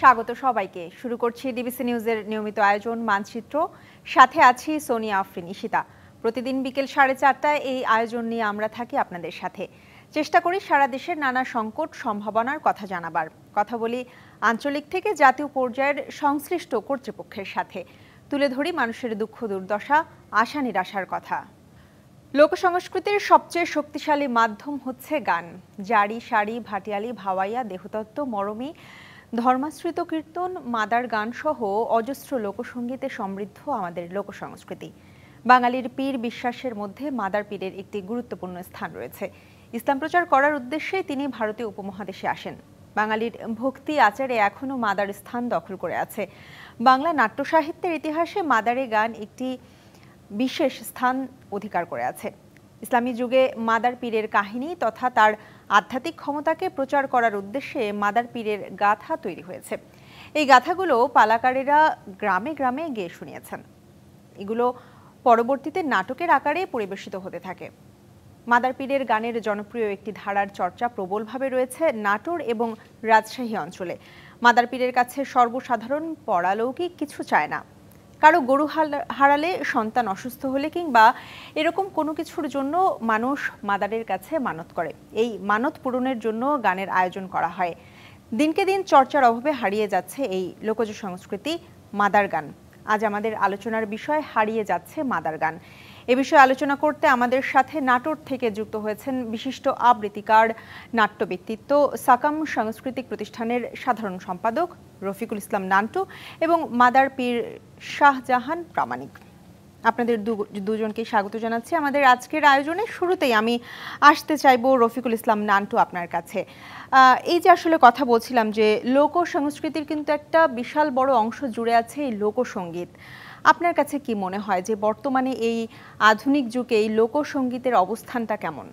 স্বাগত সবাইকে। শুরু করছি ডিবিসি নিউজের নিয়মিত আয়োজন মানচিত্র। সাথে আছি সোনিয়া আফরিন ঈশিতা। প্রতিদিন বিকেল 4:30টায় এই আয়োজন নিয়ে আমরা থাকি আপনাদের সাথে। চেষ্টা করি সারা দেশের নানা সংকট সম্ভাবনার কথা জানাবার। কথা বলি আঞ্চলিক থেকে জাতীয় পর্যায়ের সংশ্লিষ্ট কর্তৃপক্ষের সাথে। তুলে ধরি মানুষের দুঃখ দুর্দশা, আশা নিরাশার কথা। লোকসংস্কৃতির সবচেয়ে শক্তিশালী মাধ্যম হচ্ছে গান। জারি, সারি, ভাটিয়ালি, ভাওয়াইয়া, দেহতত্ত্ব, মরমী, ধর্মাশ্রিত কীর্তন, মাদার গান সহ অজস্র লোকসঙ্গীতে সমৃদ্ধ আমাদের লোকসংস্কৃতি। বাঙালির পীর বিশ্বাসের মধ্যে মাদার পীরের একটি গুরুত্বপূর্ণ স্থান রয়েছে। ইসলাম প্রচার করার উদ্দেশ্যে তিনি ভারতীয় উপমহাদেশে আসেন। বাঙালির ভক্তি আচারে এখনও মাদার স্থান দখল করে আছে। বাংলা নাট্য সাহিত্যের ইতিহাসে মাদারে গান একটি বিশেষ স্থান অধিকার করে আছে। ইসলামী যুগে মাদার পীরের কাহিনী তথা তার আধ্যাত্মিক ক্ষমতাকে প্রচার করার উদ্দেশ্যে মাদার পীরের গাথা তৈরি হয়েছে। এই গাথাগুলো পালাকারেরা গ্রামে গ্রামে গেয়ে শুনিয়েছেন। এগুলো পরবর্তীতে নাটকের আকারে পরিবেশিত হতে থাকে। মাদার পীরের গানের জনপ্রিয় একটি ধারার চর্চা প্রবলভাবে রয়েছে নাটোর এবং রাজশাহী অঞ্চলে। মাদার পীরের কাছে সর্বসাধারণ পরালৌকিক কিছু চায় না। কারো গরু হারালে, সন্তান অসুস্থ হলে কিংবা এরকম কোনো কিছুর জন্য মানুষ মাদারের কাছে মানত করে। এই মানত পূরণের জন্য গানের আয়োজন করা হয়। দিনকে দিন চর্চার অভাবে হারিয়ে যাচ্ছে এই লোকজ সংস্কৃতি মাদার গান। আজ আমাদের আলোচনার বিষয় হারিয়ে যাচ্ছে মাদার গান। এ বিষয়ে আলোচনা করতে আমাদের সাথে নাটোর থেকে যুক্ত হয়েছেন বিশিষ্ট আবৃত্তিকার, নাট্য ব্যক্তিত্ব, সাকাম সাংস্কৃতিক প্রতিষ্ঠানের সাধারণ সম্পাদক রফিকুল ইসলাম নান্টু এবং মাদার পীর শাহজাহান প্রামাণিক। আপনাদের দুজনকে স্বাগত জানাচ্ছি আমাদের আজকের আয়োজনে। শুরুতেই আমি আসতে চাইব রফিকুল ইসলাম নান্টু আপনার কাছে। এই যে আসলে কথা বলছিলাম যে লোক সংস্কৃতির কিন্তু একটা বিশাল বড় অংশ জুড়ে আছে এই লোকসঙ্গীত। আপনার কাছে কি মনে হয় যে বর্তমানে এই আধুনিক যুগে এই লোকসঙ্গীতের অবস্থানটা কেমন?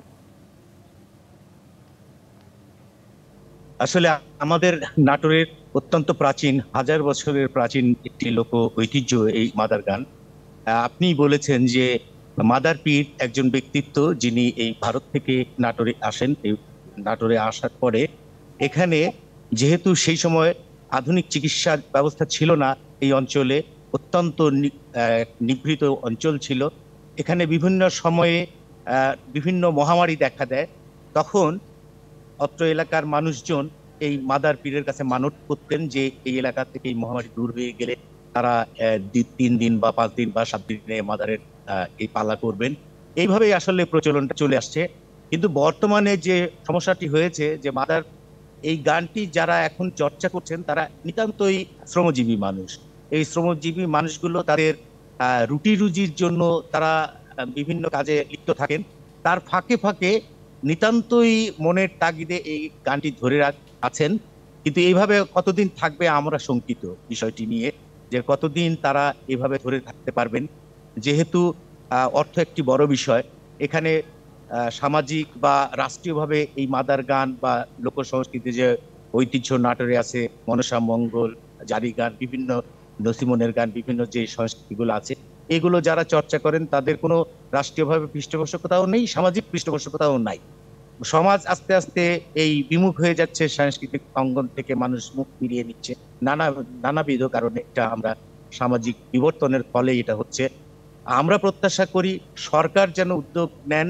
আসলে আমাদের নাটোরের অত্যন্ত প্রাচীন, হাজার বছরের প্রাচীন একটি লোক ঐতিহ্য এই মাদার গান। আপনি বলেছেন যে মাদার পীর একজন ব্যক্তিত্ব যিনি এই ভারত থেকে নাটোরে আসেন। এই নাটোরে আসার পরে এখানে যেহেতু সেই সময় আধুনিক চিকিৎসার ব্যবস্থা ছিল না, এই অঞ্চলে অত্যন্ত নিভৃত অঞ্চল ছিল। এখানে বিভিন্ন সময়ে বিভিন্ন মহামারী দেখা দেয়। তখন অত্র এলাকার মানুষজন এই মাদার পীরের কাছে মানত করতেন যে এই এলাকা থেকে এই মহামারী দূর হয়ে গেলে তারা 3 দিন বা 5 দিন বা 7 দিনে মাদারের এই পালা করবেন। এইভাবেই আসলে প্রচলনটা চলে আসছে। কিন্তু বর্তমানে যে সমস্যাটি হয়েছে যে মাদার এই গানটি যারা এখন চর্চা করছেন তারা নিতান্তই শ্রমজীবী মানুষ। এই শ্রমজীবী মানুষগুলো তাদের রুটি রুজির জন্য তারা বিভিন্ন কাজে লিপ্ত থাকেন। তার ফাঁকে ফাঁকে নিতান্তই মনের তাগিদে এই গানটি ধরে আছেন। কিন্তু এইভাবে কতদিন থাকবে আমরা শঙ্কিত বিষয়টি নিয়ে, যে কতদিন তারা এভাবে ধরে থাকতে পারবেন। যেহেতু অর্থ একটি বড় বিষয়, এখানে সামাজিক বা রাষ্ট্রীয়ভাবে এই মাদার গান বা লোক সংস্কৃতি যে ঐতিহ্য নাটোরে আছে, মনসা মঙ্গল, জারি গান, বিভিন্ন নসিমনের গান, বিভিন্ন যে সংস্কৃতিগুলো আছে, এগুলো যারা চর্চা করেন তাদের কোনো রাষ্ট্রীয়ভাবে পৃষ্ঠপোষকতাও নেই, সামাজিক পৃষ্ঠপোষকতাও নাই। সমাজ আস্তে আস্তে এই বিমুখ হয়ে যাচ্ছে, সাংস্কৃতিক অঙ্গন থেকে মানুষ মুখ ফিরিয়ে নিচ্ছে নানাবিধ কারণে। এটা আমরা সামাজিক বিবর্তনের ফলে এটা হচ্ছে। আমরা প্রত্যাশা করি সরকার যেন উদ্যোগ নেন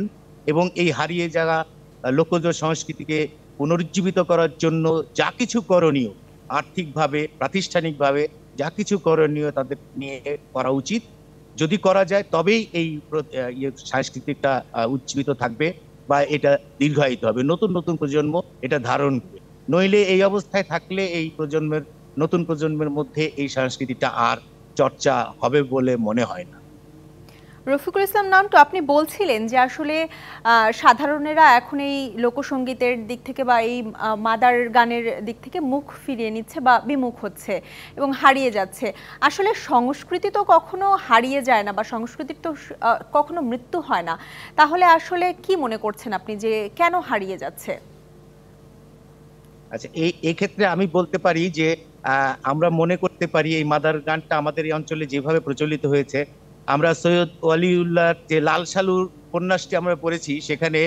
এবং এই হারিয়ে যাওয়া লোকজ সংস্কৃতিকে পুনরুজ্জীবিত করার জন্য যা কিছু করণীয়, আর্থিকভাবে, প্রাতিষ্ঠানিকভাবে যা কিছু করণীয় তাদের নিয়ে করা উচিত। যদি করা যায় তবেই এই সাংস্কৃতিকটা উজ্জীবিত থাকবে বা এটা দীর্ঘায়িত হবে, নতুন নতুন প্রজন্ম এটা ধারণ করবে। নইলে এই অবস্থায় থাকলে এই নতুন প্রজন্মের মধ্যে এই সংস্কৃতিটা আর চর্চা হবে বলে মনে হয় না। রফিকুল ইসলাম নান্টু, আপনি বলছিলেন যে আসলে সাধারণেরা এখন এই লোকসঙ্গীতের দিক থেকে বা এই মাদার গানের দিক থেকে মুখ ফিরিয়ে নিচ্ছে বা বিমুখ হচ্ছে এবং হারিয়ে যাচ্ছে। আসলে সংস্কৃতি তো কখনো হারিয়ে যায় না বা সংস্কৃতির তো কখনো মৃত্যু হয় না। তাহলে আসলে কি মনে করছেন আপনি যে কেন হারিয়ে যাচ্ছে? আচ্ছা, এই ক্ষেত্রে আমি বলতে পারি যে আমরা মনে করতে পারি এই মাদার গানটা আমাদের এই অঞ্চলে যেভাবে প্রচলিত হয়েছে, আমরা সৈয়দ ওয়ালিউল্লাহর যে লাল সালুর উপন্যাসটি আমরা পড়েছি, সেখানে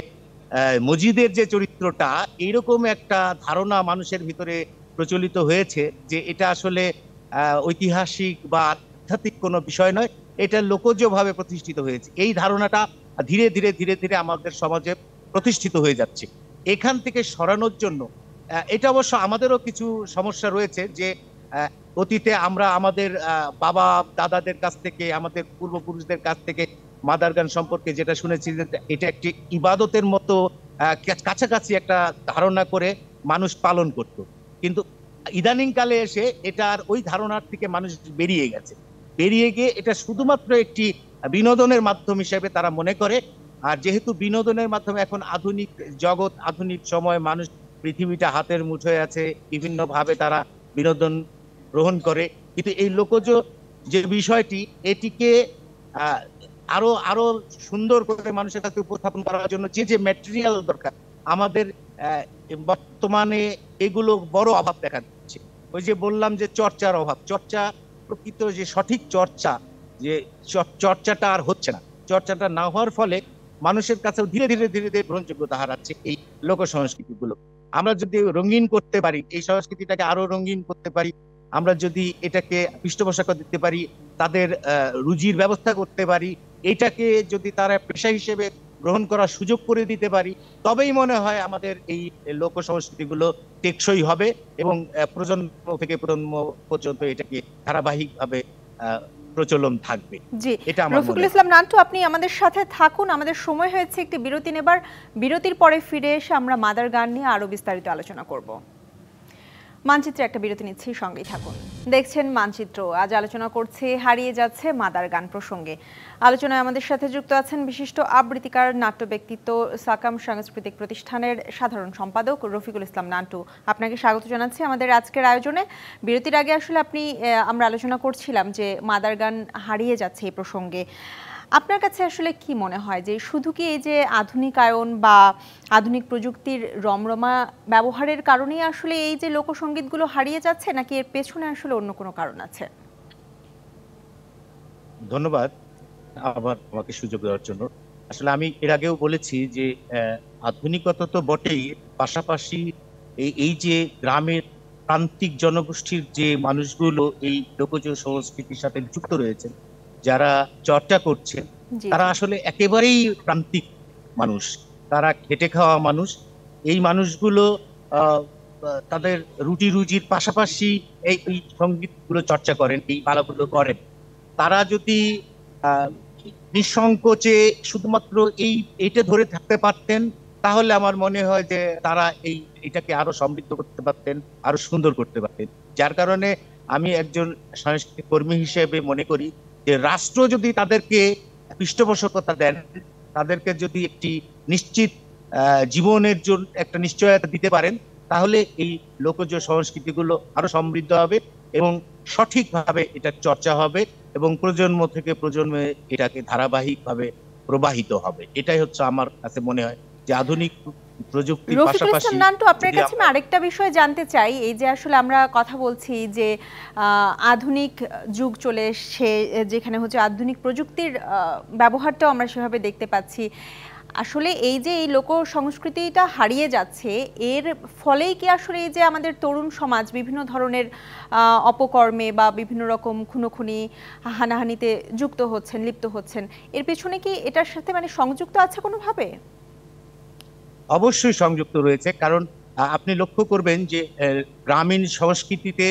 মজিদের যে চরিত্রটা, এইরকম একটা ধারণা মানুষের ভিতরে প্রচলিত হয়েছে যে এটা আসলে ঐতিহাসিক বা আধ্যাত্মিক কোনো বিষয় নয়, এটা লোকজভাবে প্রতিষ্ঠিত হয়েছে। এই ধারণাটা ধীরে ধীরে ধীরে ধীরে আমাদের সমাজে প্রতিষ্ঠিত হয়ে যাচ্ছে। এখান থেকে সরানোর জন্য এটা অবশ্য আমাদেরও কিছু সমস্যা রয়েছে যে অতীতে আমরা আমাদের বাবা দাদাদের কাছ থেকে, আমাদের পূর্বপুরুষদের কাছ থেকে মাদার গান সম্পর্কে যেটা শুনেছি যে এটা একটি ইবাদতের মতো কাছাকাছি একটা ধারণা করে মানুষ পালন করত। কিন্তু ইদানিং কালে এসে এটার ওই ধারণার থেকে মানুষ বেরিয়ে গেছে, বেরিয়ে গিয়ে এটা শুধুমাত্র একটি বিনোদনের মাধ্যম হিসেবে তারা মনে করে। আর যেহেতু বিনোদনের মাধ্যমে এখন আধুনিক জগৎ, আধুনিক সময়, মানুষ পৃথিবীটা হাতের মুঠোয় আছে, বিভিন্ন ভাবে তারা বিনোদন গ্রহণ করে। কিন্তু এই লোকজ যে বিষয়টি, এটিকে আরো আরো সুন্দর করে মানুষের কাছে উপস্থাপন করার জন্য যে যে ম্যাটেরিয়াল দরকার, আমাদের বর্তমানে এগুলো বড় অভাব দেখা যাচ্ছে। ওই যে বললাম যে চর্চার অভাব, চর্চা, প্রকৃত যে সঠিক চর্চা, যে চর্চাটা আর হচ্ছে না। চর্চাটা না হওয়ার ফলে মানুষের কাছে ধীরে ধীরে ধীরে ধীরে গ্রহণযোগ্যতা হারাচ্ছে এই লোক সংস্কৃতি গুলো। আমরা যদি রঙিন করতে পারি, এই সংস্কৃতিটাকে আরো রঙিন করতে পারি, আমরা যদি এটাকে পৃষ্ঠপোষকতা দিতে পারি, তাদের রুজির ব্যবস্থা করতে পারি, এটাকে যদি তারা পেশা হিসেবে গ্রহণ করার সুযোগ করে দিতে পারি, তবেই মনে হয় আমাদের এই লোক সংস্কৃতিগুলো টেকসই হবে এবং প্রজন্ম থেকে প্রজন্ম পর্যন্ত এটাকে ধারাবাহিকভাবে প্রচলন থাকবে। জি, এটা আমার রফিকুল ইসলাম নান্টু, আপনি আমাদের সাথে থাকুন। আমাদের সময় হয়েছে একটি বিরতি নেবার। বিরতির পরে ফিরে এসে আমরা মাদার গান নিয়ে আরো বিস্তারিত আলোচনা করব। মানচিত্রে একটা বিরতি নিচ্ছি, সঙ্গেই থাকুন। দেখছেন মানচিত্র। আজ আলোচনা করছে হারিয়ে যাচ্ছে মাদার গান প্রসঙ্গে। আলোচনায় আমাদের সাথে যুক্ত আছেন বিশিষ্ট আবৃত্তিকার, নাট্য ব্যক্তিত্ব, সাকাম সাংস্কৃতিক প্রতিষ্ঠানের সাধারণ সম্পাদক রফিকুল ইসলাম নান্টু। আপনাকে স্বাগত জানাচ্ছি আমাদের আজকের আয়োজনে। বিরতির আগে আসলে আমরা আলোচনা করছিলাম যে মাদার গান হারিয়ে যাচ্ছে এই প্রসঙ্গে। আপনার কাছে আসলে কি মনে হয় যে শুধু কি এই যে আধুনিকায়ন বা আধুনিক প্রযুক্তির রমরমা ব্যবহারের কারণেই আসলে এই যে লোকসঙ্গীতগুলো হারিয়ে যাচ্ছে, নাকি এর পেছনে আসলে অন্য কোনো কারণ আছে? ধন্যবাদ আবার আমাকে সুযোগ দেওয়ার জন্য। আসলে আমি এর আগেও বলেছি যে আধুনিকতা তো বটেই, পাশাপাশি এই যে গ্রামের প্রান্তিক জনগোষ্ঠীর যে মানুষগুলো এই লোকজ সংস্কৃতির সাথে যুক্ত রয়েছে, যারা চর্চা করছে, তারা আসলে একেবারেই প্রান্তিক মানুষ, তারা খেটে খাওয়া মানুষ। এই মানুষগুলো তাদের রুটি রুজির পাশাপাশি এই সঙ্গীতগুলো চর্চা করেন, এই পালাগুলো করেন। তারা যদি নিঃসংকোচে শুধুমাত্র এইটা ধরে থাকতে পারতেন, তাহলে আমার মনে হয় যে তারা এটাকে আরো সমৃদ্ধ করতে পারতেন, আরো সুন্দর করতে পারতেন। যার কারণে আমি একজন সাংস্কৃতিক কর্মী হিসেবে মনে করি যে রাষ্ট্র যদি তাদেরকে পৃষ্ঠপোষকতা দেন, তাদেরকে যদি একটি নিশ্চিত জীবনের জন্য একটা নিশ্চয়তা দিতে পারেন, তাহলে এই লোকজ সংস্কৃতিগুলো আরো সমৃদ্ধ হবে এবং সঠিকভাবে এটা চর্চা হবে এবং প্রজন্ম থেকে প্রজন্মে এটাকে ধারাবাহিকভাবে প্রবাহিত হবে। এটাই হচ্ছে আমার কাছে মনে হয় যে আধুনিক প্রযুক্তির পাশাপাশি। নান্টু, আপনার কাছে আমি আরেকটা বিষয় জানতে চাই। এই যে আসলে আমরা কথা বলছি যে আধুনিক যুগ চলে এসছে, যেখানে হচ্ছে আধুনিক প্রযুক্তির ব্যবহারটাও আমরা সেভাবে দেখতে পাচ্ছি। আসলে এই যে এই লোক সংস্কৃতিটা হারিয়ে যাচ্ছে, এর ফলেই কি আসলে এই যে আমাদের তরুণ সমাজ বিভিন্ন ধরনের অপকর্মে বা বিভিন্ন রকম খুনোখুনি, হানাহানিতে যুক্ত হচ্ছেন, লিপ্ত হচ্ছেন? এর পেছনে কি এটার সাথে সংযুক্ত আছে কোনোভাবে? অবশ্যই সংযুক্ত রয়েছে, কারণ আপনি লক্ষ্য করবেন যে গ্রামীণ সংস্কৃতিতে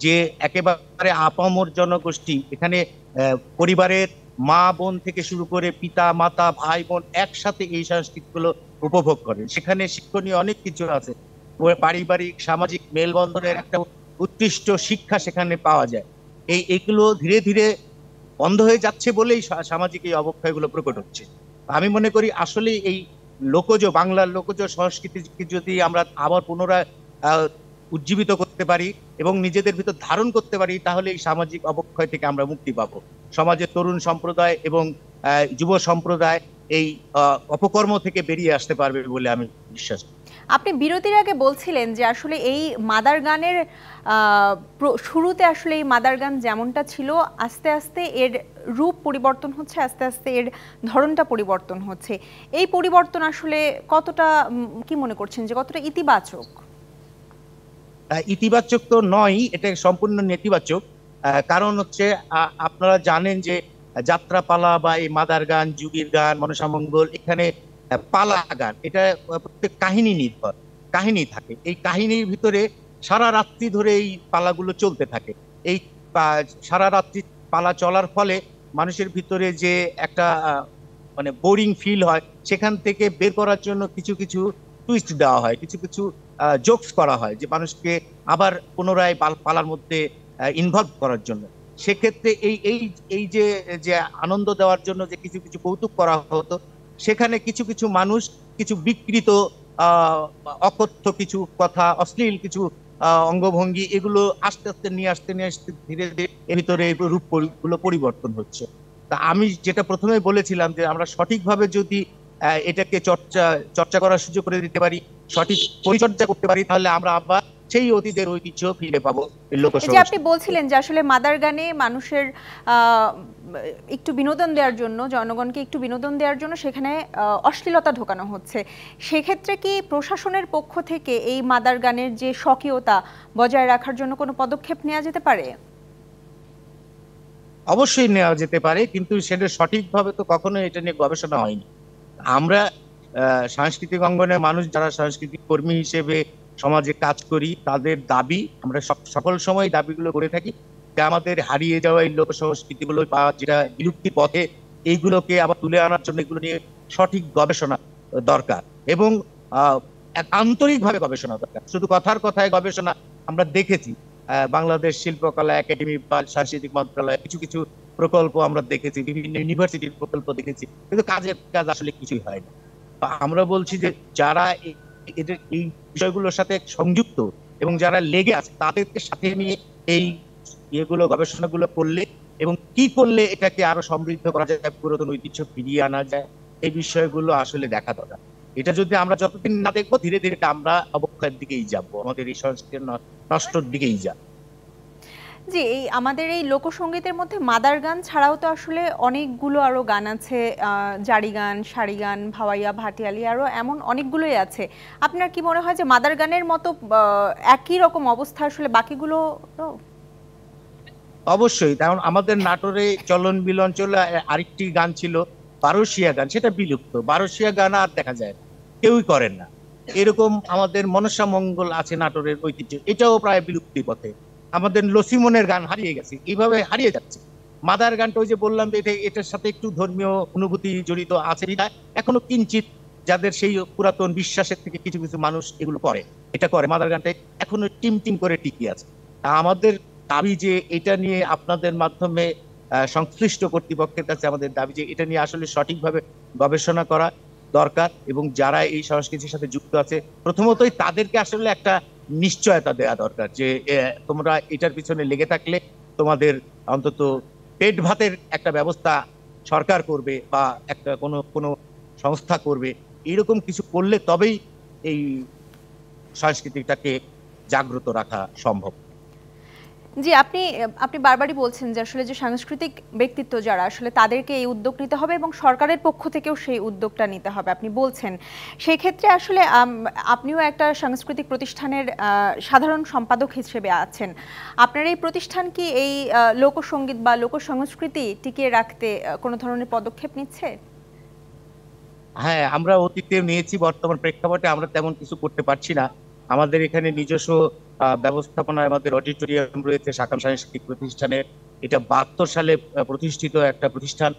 যে একেবারে আপামর জনগোষ্ঠী, এখানে পরিবারের মা বোন থেকে শুরু করে পিতা মাতা ভাই বোন একসাথে এই সংস্কৃতিগুলো উপভোগ করেন। সেখানে শিক্ষণীয় অনেক কিছু আছে, পারিবারিক সামাজিক মেলবন্ধনের একটা উৎকৃষ্ট শিক্ষা সেখানে পাওয়া যায়। এইগুলো ধীরে ধীরে বন্ধ হয়ে যাচ্ছে বলেই সামাজিক এই অবক্ষয়গুলো প্রকট হচ্ছে। আমি মনে করি আসলে এই লোকজ বাংলার লোকজ সংস্কৃতিকে যদি আমরা আবার পুনরায় উজ্জীবিত করতে পারি এবং নিজেদের ভিতর ধারণ করতে পারি, তাহলে এই সামাজিক অবক্ষয় থেকে আমরা মুক্তি পাবো। সমাজের তরুণ সম্প্রদায় এবং যুব সম্প্রদায় এই অপকর্ম থেকে বেরিয়ে আসতে পারবে বলে আমি বিশ্বাস করি। আপনি বিরতির আগে বলছিলেন যে আসলে এই মাদার গানের শুরুতে আসলে এই মাদার গান যেমনটা ছিল, আস্তে আস্তে এর রূপ পরিবর্তন হচ্ছে, আস্তে আস্তে এর ধরনটা পরিবর্তন হচ্ছে। এই পরিবর্তন আসলে কতটা, কি মনে করছেন যে কতটা ইতিবাচক? ইতিবাচক তো নয়, এটা সম্পূর্ণ নেতিবাচক। কারণ হচ্ছে আপনারা জানেন যে যাত্রাপালা বা এই মাদার গান, যুগীর গান, মনসামঙ্গল, এখানে পালা গান, এটা প্রত্যেক কাহিনী নির্ভর, কাহিনী থাকে। এই কাহিনীর ভিতরে সারা রাত্রি ধরে এই পালাগুলো চলতে থাকে। এই সারা রাত্রি পালা চলার ফলে মানুষের ভিতরে যে একটা মানে বোরিং ফিল হয়, সেখান থেকে বের করার জন্য কিছু কিছু টুইস্ট দেওয়া হয়, কিছু কিছু জোকস করা হয়, যে মানুষকে আবার পুনরায় পালার মধ্যে ইনভলভ করার জন্য। সেক্ষেত্রে এই এই এই যে যে আনন্দ দেওয়ার জন্য যে কিছু কিছু কৌতুক করা হতো, সেখানে কিছু কিছু মানুষ কিছু বিকৃত অকথ্য কিছু কথা, অশ্লীল কিছু অঙ্গভঙ্গি, এগুলো আস্তে আস্তে নিয়ে আসতে ধীরে ধীরে এর ভিতরে রূপগুলো পরিবর্তন হচ্ছে। তা আমি যেটা প্রথমে বলেছিলাম, যে আমরা সঠিকভাবে যদি এটাকে চর্চা করার সুযোগ করে দিতে পারি, সঠিক পরিচর্যা করতে পারি, তাহলে আমরা আবার সেই অতীতের ঐতিহ্য ফিরে পাবো। যে আপনি বলছিলেন যে আসলে মাদার গানে মানুষের একটু বিনোদন দেওয়ার জন্য, জনগণকে একটু বিনোদন দেওয়ার জন্য সেখানে অশ্লীলতা ঢোকানো হচ্ছে, সেক্ষেত্রে কি প্রশাসনের পক্ষ থেকে এই মাদার গানের যে স্বকীয়তা বজায় রাখার জন্য কোনো পদক্ষেপ নেওয়া যেতে পারে? অবশ্যই নেওয়া যেতে পারে, কিন্তু সেটা সঠিকভাবে তো কখনো এটা নিয়ে গবেষণা হয়নি। আমরা সাংস্কৃতিক অঙ্গনের মানুষ, যারা সাংস্কৃতিক কর্মী হিসেবে সমাজে কাজ করি, তাদের দাবি, আমরা সকল সময় দাবিগুলো করে থাকি যে আমাদের হারিয়ে যাওয়া এই লোক সংস্কৃতিগুলো বা যেটা বিলুপ্তির পথে, এইগুলোকে আবার তুলে আনার জন্য এগুলো নিয়ে সঠিক গবেষণা দরকার, এবং আন্তরিকভাবে গবেষণা দরকার। শুধু কথার কথায় গবেষণা আমরা দেখেছি, বাংলাদেশ শিল্পকলা একাডেমি বা সাংস্কৃতিক মন্ত্রণালয় কিছু কিছু প্রকল্প আমরা দেখেছি, বিভিন্ন ইউনিভার্সিটির প্রকল্প দেখেছি, কিন্তু কাজ আসলে কিছুই হয় না। আমরা বলছি যে যারা এদের এই বিষয়গুলোর সাথে সংযুক্ত এবং যারা লেগে আছে, তাদেরকে সাথে নিয়ে এই এগুলো গবেষণাগুলো করলে এবং কি করলে এটাকে আরো সমৃদ্ধ করা যায়, পুরাতন ঐতিহ্য ফিরিয়ে আনা যায়, এই বিষয়গুলো আসলে দেখা দরকার। এটা যদি আমরা যতদিন না দেখবো, ধীরে ধীরে আমরা অবক্ষয়ের দিকেই যাব, আমাদের এই সংস্কৃতির নষ্টর দিকেই যাব। জি, এই আমাদের এই লোকসঙ্গীতের মধ্যে মাদার গান ছাড়াও তো আসলে অনেকগুলো আরো গান আছে, জারি গান, সারি গান, ভাওয়াইয়া, ভাটিয়ালি, আরো এমন অনেকগুলোই আছে। আপনার কি মনে হয় যে মাদার গানের মতো একই রকম অবস্থা আসলে বাকিগুলো? অবশ্যই, কারণ আমাদের নাটোরে চলন বিলন চলে আরেকটি গান ছিল বারোশিয়া গান, সেটা বিলুপ্ত। বারোশিয়া গান আর দেখা যায় না, কেউই করেন না। এরকম আমাদের মনসা মঙ্গল আছে নাটোরের ঐতিহ্য, এটাও প্রায় বিলুপ্তির পথে। আমাদের লসিমনের গান হারিয়ে গেছে, এইভাবে হারিয়ে যাচ্ছে। মাদার গানটা ওই যে বললাম, এটার সাথে একটু ধর্মীয় অনুভূতি জড়িত আছে, এখনো কিঞ্চিত যাদের সেই পুরাতন বিশ্বাসের থেকে কিছু কিছু মানুষ এগুলো করে, এটা করে, মাদার গানটা এখনো টিম টিম করে টিকে আছে। আমাদের দাবি যে এটা নিয়ে আপনাদের মাধ্যমে সংশ্লিষ্ট কর্তৃপক্ষের কাছে আমাদের দাবি যে এটা নিয়ে আসলে সঠিকভাবে গবেষণা করা দরকার, এবং যারা এই সংস্কৃতির সাথে যুক্ত আছে, প্রথমতই তাদেরকে আসলে একটা নিশ্চয়তা দেওয়া দরকার যে তোমরা এটার পিছনে লেগে থাকলে তোমাদের অন্তত পেট ভাতের একটা ব্যবস্থা সরকার করবে বা একটা কোনো কোনো সংস্থা করবে। এরকম কিছু করলে তবেই এই সংস্কৃতিটাকে জাগ্রত রাখা সম্ভব। জি, আপনি আপনি বারবারই বলছেন যে আসলে যে সাংস্কৃতিক ব্যক্তিত্ব যারা, আসলে তাদেরকে এই উদ্যোগ নিতে হবে এবং সরকারের পক্ষ থেকেও সেই উদ্যোগটা নিতে হবে আপনি বলছেন। সেই ক্ষেত্রে আসলে আপনিও একটা সাংস্কৃতিক প্রতিষ্ঠানের সাধারণ সম্পাদক হিসেবে আছেন। আপনার এই প্রতিষ্ঠান কি এই লোকসঙ্গীত বা লোকসংস্কৃতি টিকিয়ে রাখতে কোনো ধরনের পদক্ষেপ নিচ্ছে? হ্যাঁ, আমরা অতীতে নিয়েছি, বর্তমান প্রেক্ষাপটে আমরা তেমন কিছু করতে পারছি না। আমাদের এখানে নিজস্ব ব্যবস্থাপনায় আমাদের অডিটোরিয়াম রয়েছে সাকাম সাংস্কৃতিক প্রতিষ্ঠানের। এটা 72 সালে প্রতিষ্ঠিত একটা প্রতিষ্ঠান।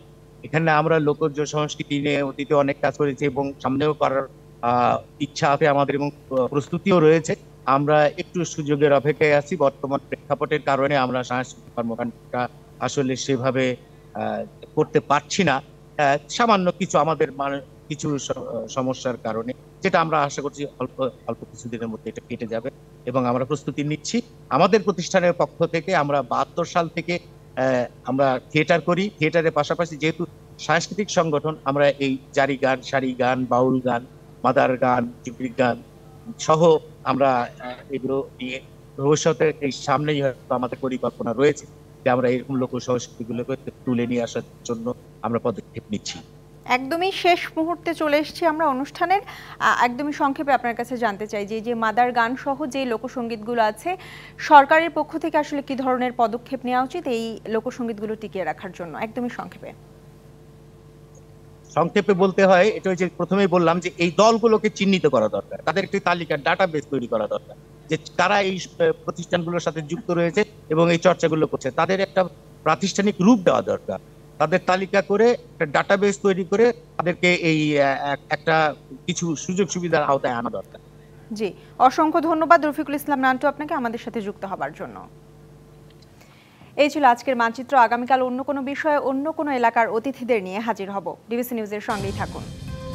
এখানে আমরা লোকজ সংস্কৃতি নিয়ে অতীতে অনেক কাজ করেছি এবং সামনেও করার ইচ্ছা আছে আমাদের, এবং প্রস্তুতিও রয়েছে। আমরা একটু সুযোগের অপেক্ষায় আছি। বর্তমান প্রেক্ষাপটের কারণে আমরা সাংস্কৃতিক কর্মকাণ্ডটা আসলে সেভাবে করতে পারছি না, সামান্য কিছু আমাদের কিছু সমস্যার কারণে, যেটা আমরা আশা করছি অল্প অল্প কিছুদিনের মধ্যে এটা কেটে যাবে, এবং আমরা প্রস্তুতি নিচ্ছি। আমাদের প্রতিষ্ঠানের পক্ষ থেকে আমরা 72 সাল থেকে আমরা থিয়েটার করি। থিয়েটারের পাশাপাশি যেহেতু সাংস্কৃতিক সংগঠন, আমরা এই জারি গান, সারি গান, বাউল গান, মাদার গান, যুগির গান সহ আমরা এগুলো নিয়ে ভবিষ্যতে এই সামনেই হয়তো আমাদের পরিকল্পনা রয়েছে যে আমরা এরকম লোক সংস্কৃতিগুলোকে তুলে নিয়ে আসার জন্য আমরা পদক্ষেপ নিচ্ছি। একদমই শেষ মুহূর্তে চলে এসেছি আমরা অনুষ্ঠানের। একদমই সংক্ষেপে আপনার কাছে জানতে চাই যে মাদার গান সহ যে লোকসঙ্গীতগুলো আছে, সরকারের পক্ষ থেকে আসলে কি ধরনের পদক্ষেপ নেওয়া উচিত এই লোকসঙ্গীতগুলো টিকিয়ে রাখার জন্য, একদমই সংক্ষেপে। সংক্ষেপে বলতে হয়, এটা হচ্ছে প্রথমেই বললাম যে এই দলগুলোকে চিহ্নিত করা দরকার, তাদের একটি তালিকা ডাটাবেস তৈরি করা দরকার, যে কারা এই প্রতিষ্ঠানগুলোর সাথে যুক্ত রয়েছে এবং এই চর্চাগুলো করছে, তাদের একটা প্রাতিষ্ঠানিক রূপ দেওয়া দরকার, তাদের তালিকা করে একটা ডাটাবেস তৈরি করে তাদেরকে এই একটা কিছু সুযোগ সুবিধার আওতায় আনা দরকার। জি, অসংখ্য ধন্যবাদ রফিকুল ইসলাম নান্টু আপনাকে আমাদের সাথে যুক্ত হবার জন্য। এই ছিল আজকের মানচিত্র। আগামীকাল অন্য কোনো বিষয়ে অন্য কোনো এলাকার অতিথিদের নিয়ে হাজির হব। ডিবিসি নিউজের সঙ্গেই থাকুন।